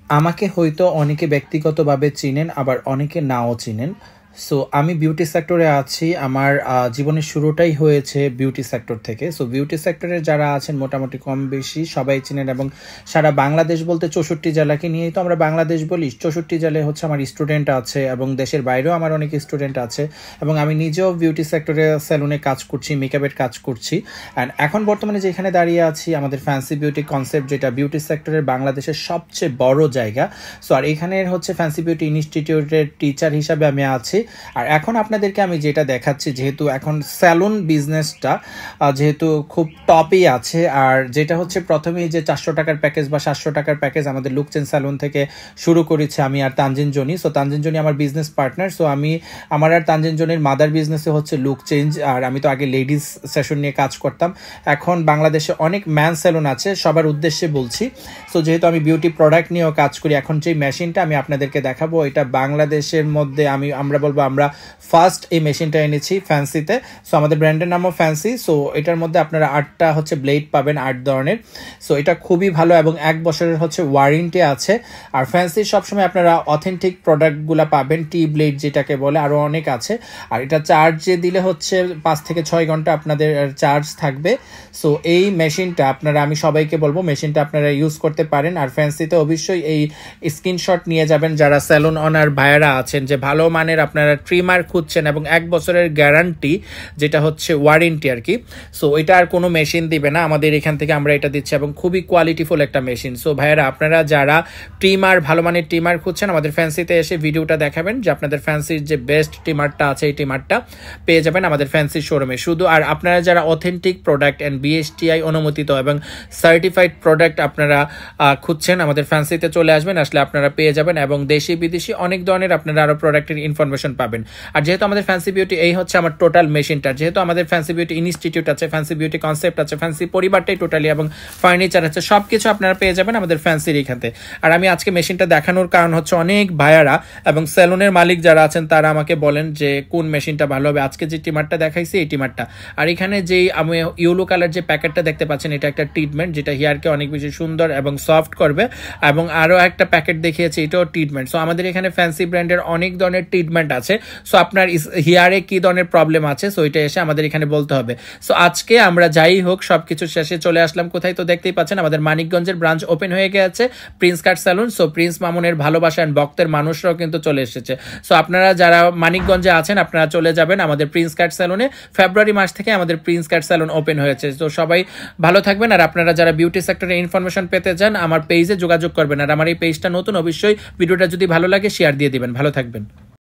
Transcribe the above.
আমাকে হয়তো অনেকে ব্যক্তিগতভাবে চিনেন, আবার অনেকে নাও চিনেন। সো আমি বিউটি সেক্টরে আছি। আমার জীবনের শুরুটাই হয়েছে বিউটি সেক্টর থেকে। সো বিউটি সেক্টরে যারা আছেন মোটামুটি কম বেশি সবাই চিনেন, এবং সারা বাংলাদেশ বলতে 64 জেলাকে নিয়েই তো আমরা বাংলাদেশ বলি। 64 জেলায় হচ্ছে আমার স্টুডেন্ট আছে, এবং দেশের বাইরেও আমার অনেক স্টুডেন্ট আছে, এবং আমি নিজেও বিউটি সেক্টরে সেলুনে কাজ করছি, মেকআপের কাজ করছি। অ্যান্ড এখন বর্তমানে যেখানে দাঁড়িয়ে আছি, আমাদের ফ্যান্সি বিউটি কনসেপ্ট, যেটা বিউটি সেক্টরের বাংলাদেশের সবচেয়ে বড় জায়গা। সো আর এখানের হচ্ছে ফ্যান্সি বিউটি ইনস্টিটিউটের টিচার হিসাবে আমি আছি। আর এখন আপনাদেরকে আমি যেটা দেখাচ্ছি, যেহেতু এখন স্যালুন বিজনেসটা যেহেতু খুব টপেই আছে, আর যেটা হচ্ছে প্রথমেই যে 400 টাকার প্যাকেজ বা 700 টাকার প্যাকেজ আমাদের লুকচেন স্যালুন থেকে শুরু করেছি আমি আর তানজিন জনি। সো তানজিন জনি আমার বিজনেস পার্টনার। সো আমার আর তানজিন জনির মাদার বিজনেসে হচ্ছে লুক চেঞ্জ। আর আমি তো আগে লেডিস সেশন নিয়ে কাজ করতাম। এখন বাংলাদেশে অনেক ম্যান স্যালুন আছে, সবার উদ্দেশ্যে বলছি। সো যেহেতু আমি বিউটি প্রোডাক্ট নিয়েও কাজ করি, এখন যে মেশিনটা আমি আপনাদেরকে দেখাবো, এটা বাংলাদেশের মধ্যে আমরা বলবো আমরা ফার্স্ট এই মেশিনটা এনেছি ফ্যান্সিতে। সো আমাদের ব্র্যান্ডের নামও ফ্যান্সি। সো এটার মধ্যে আপনারা 8টা হচ্ছে ব্লেড পাবেন, 8 ধরনের। সো এটা খুবই ভালো, এবং 1 বছরের হচ্ছে ওয়ারেন্টি আছে। আর ফ্যান্সির সবসময় আপনারা অথেন্টিক প্রোডাক্টগুলো পাবেন, টি ব্লেড যেটাকে বলে, আরও অনেক আছে। আর এটা চার্জে দিলে হচ্ছে 5 থেকে 6 ঘন্টা আপনাদের চার্জ থাকবে। সো এই মেশিনটা আমি সবাইকে বলবো মেশিনটা আপনারা ইউজ করতে পারেন। আর ফ্যান্সিতে অবশ্যই এই স্ক্রিনশট নিয়ে যাবেন যারা স্যালুন অনার ভাইয়েরা আছেন, যে ভালো মানের আপনারা ট্রিমার খুঁজছেন, এবং 1 বছরের গ্যারান্টি, যেটা হচ্ছে ওয়ারেন্টি আর কি। সো এটা আর কোনো মেশিন দিবে না, আমাদের এখান থেকে আমরা এটা দিচ্ছি, এবং খুবই কোয়ালিটিফুল একটা মেশিন। সো ভাইয়েরা, আপনারা যারা ভালো মানের ট্রিমার খুঁজছেন, আমাদের ফ্যান্সিতে এসে ভিডিওটা দেখাবেন যে আপনাদের ফ্যান্সির যে বেস্ট ট্রিমারটা আছে, এই ট্রিমারটা পেয়ে যাবেন আমাদের ফ্যান্সির শোরুমে শুধু। আর আপনারা যারা অথেন্টিক প্রোডাক্ট অ্যান্ড বিএসটিআই অনুমোদিত এবং সার্টিফাইড প্রোডাক্ট আপনারা খুঁজছেন, আমাদের ফ্যান্সিতে চলে আসবেন, আসলে আপনারা পেয়ে যাবেন, এবং দেশি বিদেশি অনেক ধরনের আপনারা আরও প্রোডাক্টের ইনফরমেশন পাবেন। আর যেহেতু আমাদের ফ্যান্সি বিউটি, এই হচ্ছে আমার টোটাল মেশিনটা, যেহেতু আমাদের ফ্যান্সি বিউটি ইনস্টিটিউট আছে, ফ্যান্সি বিউটি কনসেপ্ট আছে, ফ্যান্সি পরিবারটাই টোটালি, এবং ফার্নিচার আছে, সব কিছু আপনারা পেয়ে যাবেন আমাদের ফ্যান্সির এইখানে। আর আমি আজকে মেশিনটা দেখানোর কারণ হচ্ছে অনেক ভাইয়ারা এবং সেলুনের মালিক যারা আছেন তারা আমাকে বলেন যে কোন মেশিনটা ভালো হবে। আজকে যে টিমারটা দেখাইছি এই টিমারটা, আর এখানে যেই আমি ইয়েলো কালার যে প্যাকেটটা দেখতে পাচ্ছেন, এটা একটা ট্রিটমেন্ট যেটা হেয়ারকে অনেক বেশি সুন্দর এবং সফট করবে। এবং আরও একটা প্যাকেট দেখিয়েছি, এটাও ট্রিটমেন্ট। সো আমাদের এখানে ফ্যান্সি ব্র্যান্ডের অনেক ধরনের ট্রিটমেন্ট আছে। সো আপনার হেয়ারে কি ধরনের প্রবলেম আছে, সো এটা এসে আমাদের এখানে বলতে হবে। সো আজকে আমরা যাই হোক সবকিছু শেষে চলে আসলাম কোথায়, তো দেখতেই পাচ্ছেন আমাদের মানিকগঞ্জের ব্রাঞ্চ ওপেন হয়ে গেছে, prince cut salon. So prince মামুনের ভালোবাসা এন্ড ভক্তের মানুষরাও কিন্তু চলে এসেছে। সো আপনারা যারা মানিকগঞ্জে আছেন, আপনারা চলে যাবেন আমাদের প্রিন্স কাট স্যালুনে। ফেব্রুয়ারি মাস থেকে আমাদের প্রিন্স কাট স্যালুন ওপেন হয়েছে। তো সবাই ভালো থাকবেন। আর আপনারা যারা বিউটি সেক্টরে ইনফরমেশন পেতে চান, আমার পেজে যোগাযোগ করবেন। আর আমার এই পেজটা নতুন, অবশ্যই ভিডিওটা যদি ভালো লাগে শেয়ার দিয়ে দিবেন। ভালো থাকবেন।